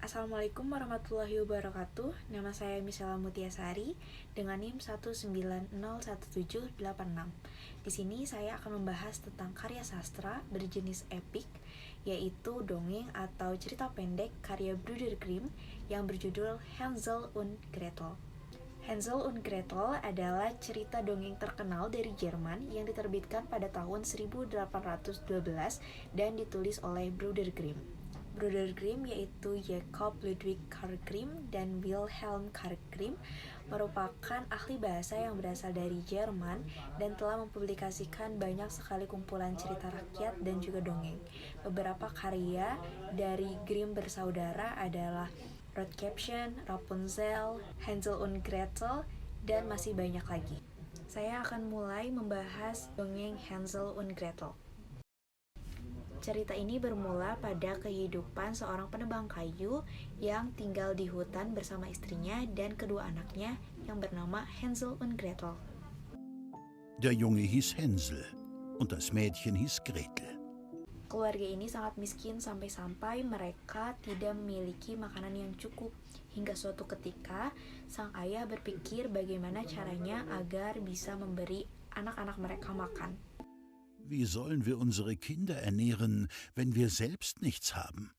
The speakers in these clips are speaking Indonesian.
Assalamualaikum warahmatullahi wabarakatuh. Nama saya Misela Mutiasari dengan NIM 1901786. Di sini saya akan membahas tentang karya sastra berjenis epik, yaitu dongeng atau cerita pendek karya Bruder Grimm yang berjudul Hansel und Gretel. Hansel und Gretel adalah cerita dongeng terkenal dari Jerman yang diterbitkan pada tahun 1812 dan ditulis oleh Bruder Grimm. Bruder Grimm yaitu Jacob Ludwig Karl Grimm dan Wilhelm Karl Grimm merupakan ahli bahasa yang berasal dari Jerman dan telah mempublikasikan banyak sekali kumpulan cerita rakyat dan juga dongeng. Beberapa karya dari Grimm bersaudara adalah Rotkäppchen, Rapunzel, Hansel und Gretel, dan masih banyak lagi. Saya akan mulai membahas dongeng Hansel und Gretel. Cerita ini bermula pada kehidupan seorang penebang kayu yang tinggal di hutan bersama istrinya dan kedua anaknya yang bernama Hansel und Gretel. Der Junge hieß Hänsel und das Mädchen hieß Gretel. Keluarga ini sangat miskin sampai-sampai mereka tidak memiliki makanan yang cukup. Hingga suatu ketika, sang ayah berpikir bagaimana caranya agar bisa memberi anak-anak mereka makan. Wie sollen wir unsere Kinder ernähren, wenn wir selbst nichts haben?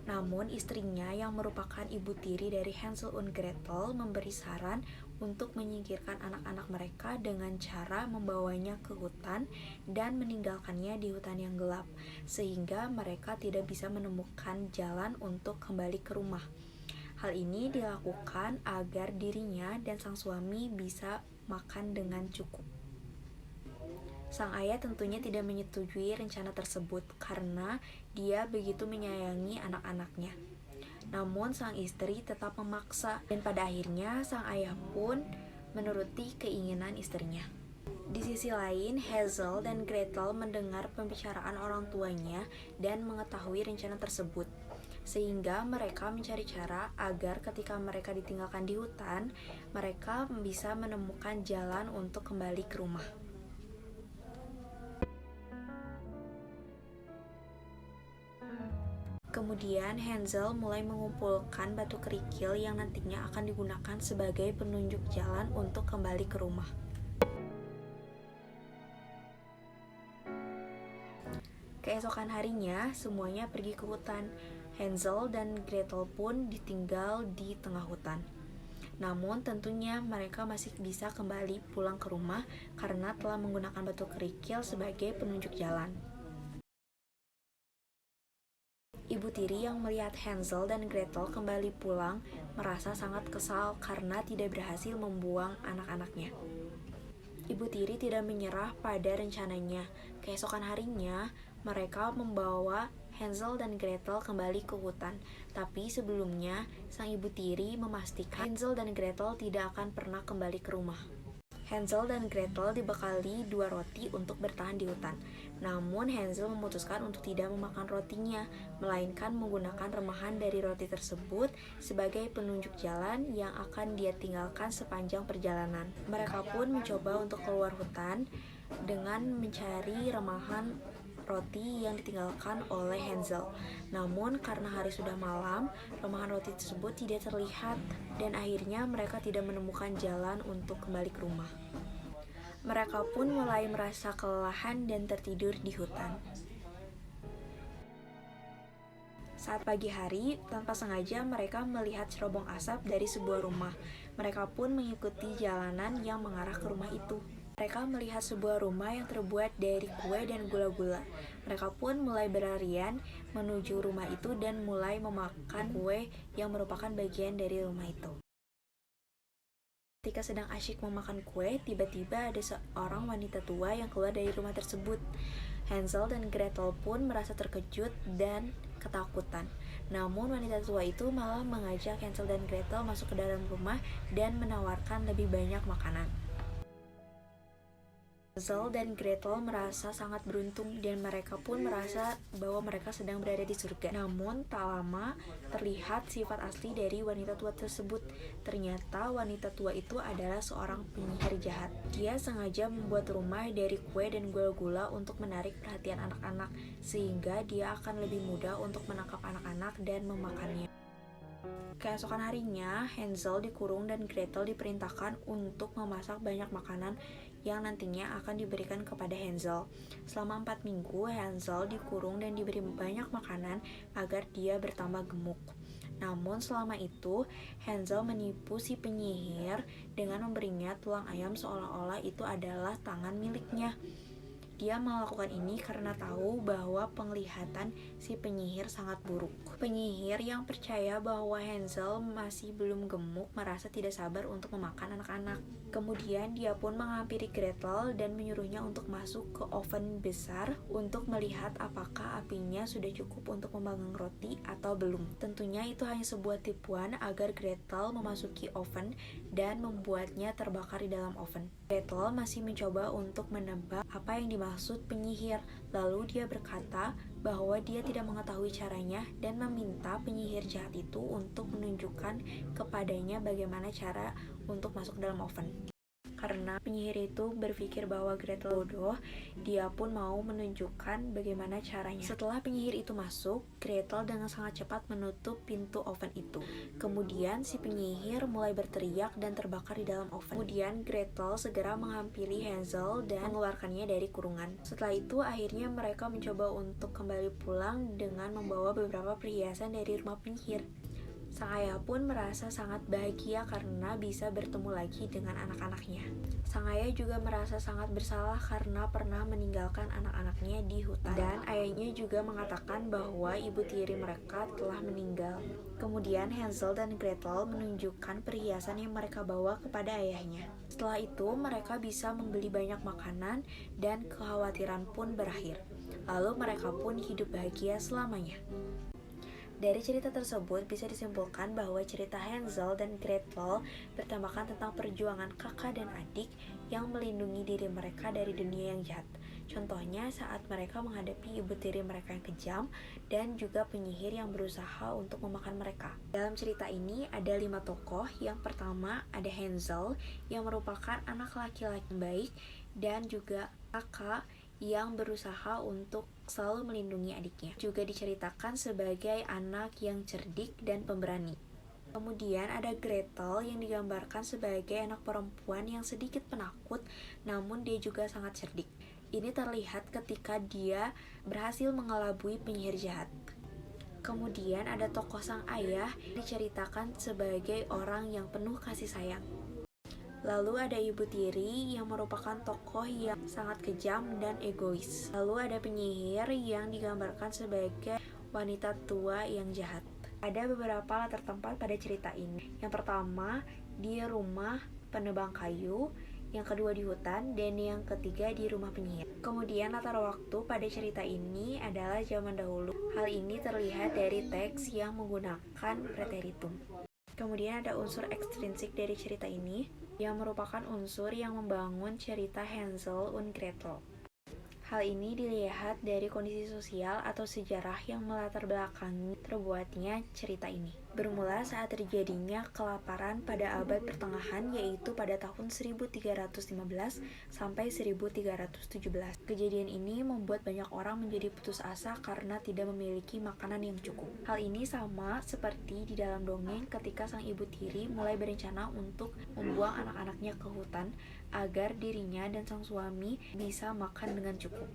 Namun istrinya yang merupakan ibu tiri dari Hansel und Gretel memberi saran untuk menyingkirkan anak-anak mereka dengan cara membawanya ke hutan dan meninggalkannya di hutan yang gelap, sehingga mereka tidak bisa menemukan jalan untuk kembali ke rumah. Hal ini dilakukan agar dirinya dan sang suami bisa makan dengan cukup. Sang ayah tentunya tidak menyetujui rencana tersebut karena dia begitu menyayangi anak-anaknya. Namun sang istri tetap memaksa dan pada akhirnya sang ayah pun menuruti keinginan istrinya. Di sisi lain, Hansel dan Gretel mendengar pembicaraan orang tuanya dan mengetahui rencana tersebut. Sehingga mereka mencari cara agar ketika mereka ditinggalkan di hutan, mereka bisa menemukan jalan untuk kembali ke rumah. Kemudian Hansel mulai mengumpulkan batu kerikil yang nantinya akan digunakan sebagai penunjuk jalan untuk kembali ke rumah. Keesokan harinya, semuanya pergi ke hutan. Hansel dan Gretel pun ditinggal di tengah hutan. Namun tentunya mereka masih bisa kembali pulang ke rumah karena telah menggunakan batu kerikil sebagai penunjuk jalan. Ibu tiri yang melihat Hansel dan Gretel kembali pulang merasa sangat kesal karena tidak berhasil membuang anak-anaknya. Ibu tiri tidak menyerah pada rencananya. Keesokan harinya, mereka membawa Hansel dan Gretel kembali ke hutan. Tapi sebelumnya, sang ibu tiri memastikan Hansel dan Gretel tidak akan pernah kembali ke rumah. Hansel dan Gretel dibekali 2 roti untuk bertahan di hutan. Namun Hansel memutuskan untuk tidak memakan rotinya, melainkan menggunakan remahan dari roti tersebut sebagai penunjuk jalan yang akan dia tinggalkan sepanjang perjalanan. Mereka pun mencoba untuk keluar hutan dengan mencari remahan roti yang ditinggalkan oleh Hansel. Namun karena hari sudah malam, remahan roti tersebut tidak terlihat dan akhirnya mereka tidak menemukan jalan untuk kembali ke rumah. Mereka pun mulai merasa kelelahan dan tertidur di hutan. Saat pagi hari, tanpa sengaja mereka melihat cerobong asap dari sebuah rumah. Mereka pun mengikuti jalanan yang mengarah ke rumah itu. Mereka melihat sebuah rumah yang terbuat dari kue dan gula-gula. Mereka pun mulai berlarian menuju rumah itu dan mulai memakan kue yang merupakan bagian dari rumah itu. Ketika sedang asyik memakan kue, tiba-tiba ada seorang wanita tua yang keluar dari rumah tersebut. Hansel dan Gretel pun merasa terkejut dan ketakutan. Namun wanita tua itu malah mengajak Hansel dan Gretel masuk ke dalam rumah dan menawarkan lebih banyak makanan. Hansel dan Gretel merasa sangat beruntung dan mereka pun merasa bahwa mereka sedang berada di surga. Namun tak lama terlihat sifat asli dari wanita tua tersebut. Ternyata wanita tua itu adalah seorang penyihir jahat. Dia sengaja membuat rumah dari kue dan gula-gula untuk menarik perhatian anak-anak, sehingga dia akan lebih mudah untuk menangkap anak-anak dan memakannya. Keesokan harinya, Hansel dikurung dan Gretel diperintahkan untuk memasak banyak makanan yang nantinya akan diberikan kepada Hansel. Selama 4 minggu, Hansel dikurung dan diberi banyak makanan agar dia bertambah gemuk. Namun selama itu, Hansel menipu si penyihir dengan memberinya tulang ayam seolah-olah itu adalah tangan miliknya. Dia melakukan ini karena tahu bahwa penglihatan si penyihir sangat buruk. Penyihir yang percaya bahwa Hansel masih belum gemuk merasa tidak sabar untuk memakan anak-anak. Kemudian dia pun menghampiri Gretel dan menyuruhnya untuk masuk ke oven besar untuk melihat apakah apinya sudah cukup untuk memanggang roti atau belum. Tentunya itu hanya sebuah tipuan agar Gretel memasuki oven dan membuatnya terbakar di dalam oven. Gretel masih mencoba untuk menebak apa yang dimaksud penyihir. Lalu dia berkata bahwa dia tidak mengetahui caranya dan meminta penyihir jahat itu untuk menunjukkan kepadanya bagaimana cara untuk masuk dalam oven. Karena penyihir itu berpikir bahwa Gretel bodoh, dia pun mau menunjukkan bagaimana caranya. Setelah penyihir itu masuk, Gretel dengan sangat cepat menutup pintu oven itu. Kemudian si penyihir mulai berteriak dan terbakar di dalam oven. Kemudian Gretel segera menghampiri Hansel dan mengeluarkannya dari kurungan. Setelah itu akhirnya mereka mencoba untuk kembali pulang dengan membawa beberapa perhiasan dari rumah penyihir. Sang ayah pun merasa sangat bahagia karena bisa bertemu lagi dengan anak-anaknya. Sang ayah juga merasa sangat bersalah karena pernah meninggalkan anak-anaknya di hutan. Dan ayahnya juga mengatakan bahwa ibu tiri mereka telah meninggal. Kemudian Hansel dan Gretel menunjukkan perhiasan yang mereka bawa kepada ayahnya. Setelah itu mereka bisa membeli banyak makanan dan kekhawatiran pun berakhir. Lalu mereka pun hidup bahagia selamanya. Dari cerita tersebut bisa disimpulkan bahwa cerita Hansel dan Gretel bertemakan tentang perjuangan kakak dan adik yang melindungi diri mereka dari dunia yang jahat. Contohnya saat mereka menghadapi ibu tiri mereka yang kejam dan juga penyihir yang berusaha untuk memakan mereka. Dalam cerita ini ada 5 tokoh. Yang pertama ada Hansel yang merupakan anak laki-laki yang baik dan juga kakak yang berusaha untuk selalu melindungi adiknya. Juga diceritakan sebagai anak yang cerdik dan pemberani. Kemudian ada Gretel yang digambarkan sebagai anak perempuan yang sedikit penakut, namun dia juga sangat cerdik. Ini terlihat ketika dia berhasil mengelabui penyihir jahat. Kemudian ada tokoh sang ayah diceritakan sebagai orang yang penuh kasih sayang. Lalu ada ibu tiri yang merupakan tokoh yang sangat kejam dan egois. Lalu ada penyihir yang digambarkan sebagai wanita tua yang jahat. Ada beberapa latar tempat pada cerita ini. Yang pertama di rumah penebang kayu, yang kedua di hutan, dan yang ketiga di rumah penyihir. Kemudian latar waktu pada cerita ini adalah zaman dahulu. Hal ini terlihat dari teks yang menggunakan preteritum. Kemudian ada unsur ekstrinsik dari cerita ini, yang merupakan unsur yang membangun cerita Hansel und Gretel. Hal ini dilihat dari kondisi sosial atau sejarah yang melatar belakangi terbuatnya cerita ini. Bermula saat terjadinya kelaparan pada abad pertengahan, yaitu pada tahun 1315 sampai 1317. Kejadian ini membuat banyak orang menjadi putus asa karena tidak memiliki makanan yang cukup. Hal ini sama seperti di dalam dongeng ketika sang ibu tiri mulai berencana untuk membuang anak-anaknya ke hutan agar dirinya dan sang suami bisa makan dengan cukup.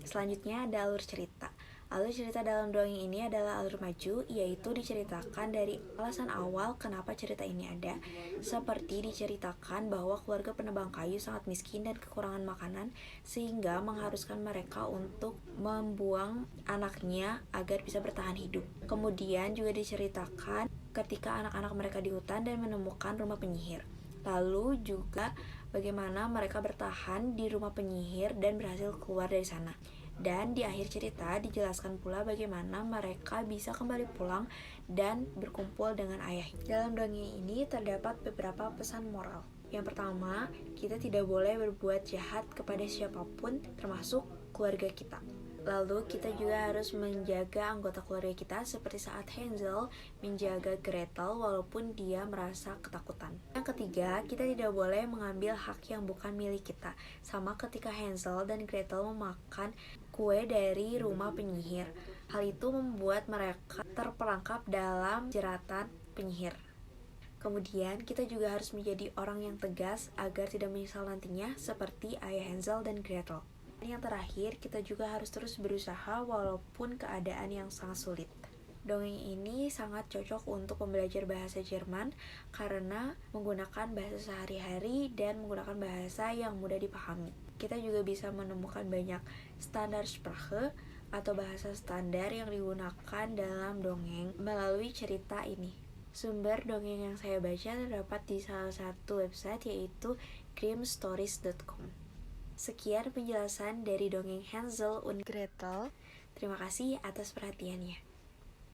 Selanjutnya ada alur cerita. Alur cerita dalam dongeng ini adalah alur maju, yaitu diceritakan dari alasan awal kenapa cerita ini ada, seperti diceritakan bahwa keluarga penebang kayu sangat miskin dan kekurangan makanan, sehingga mengharuskan mereka untuk membuang anaknya agar bisa bertahan hidup. Kemudian juga diceritakan ketika anak-anak mereka di hutan dan menemukan rumah penyihir. Lalu juga bagaimana mereka bertahan di rumah penyihir dan berhasil keluar dari sana. Dan di akhir cerita dijelaskan pula bagaimana mereka bisa kembali pulang dan berkumpul dengan ayah. Dalam dongeng ini terdapat beberapa pesan moral. Yang pertama, kita tidak boleh berbuat jahat kepada siapapun, termasuk keluarga kita. Lalu kita juga harus menjaga anggota keluarga kita seperti saat Hansel menjaga Gretel walaupun dia merasa ketakutan. Yang ketiga, kita tidak boleh mengambil hak yang bukan milik kita, sama ketika Hansel dan Gretel memakan kue dari rumah penyihir. Hal itu membuat mereka terperangkap dalam jeratan penyihir. Kemudian, kita juga harus menjadi orang yang tegas agar tidak menyesal nantinya seperti ayah Hansel dan Gretel. Yang terakhir, kita juga harus terus berusaha walaupun keadaan yang sangat sulit. Dongeng ini sangat cocok untuk pembelajar bahasa Jerman karena menggunakan bahasa sehari-hari dan menggunakan bahasa yang mudah dipahami. Kita juga bisa menemukan banyak Standardsprache atau bahasa standar yang digunakan dalam dongeng melalui cerita ini. Sumber dongeng yang saya baca terdapat di salah satu website yaitu grimmstories.com. Sekian penjelasan dari dongeng Hansel und Gretel. Terima kasih atas perhatiannya.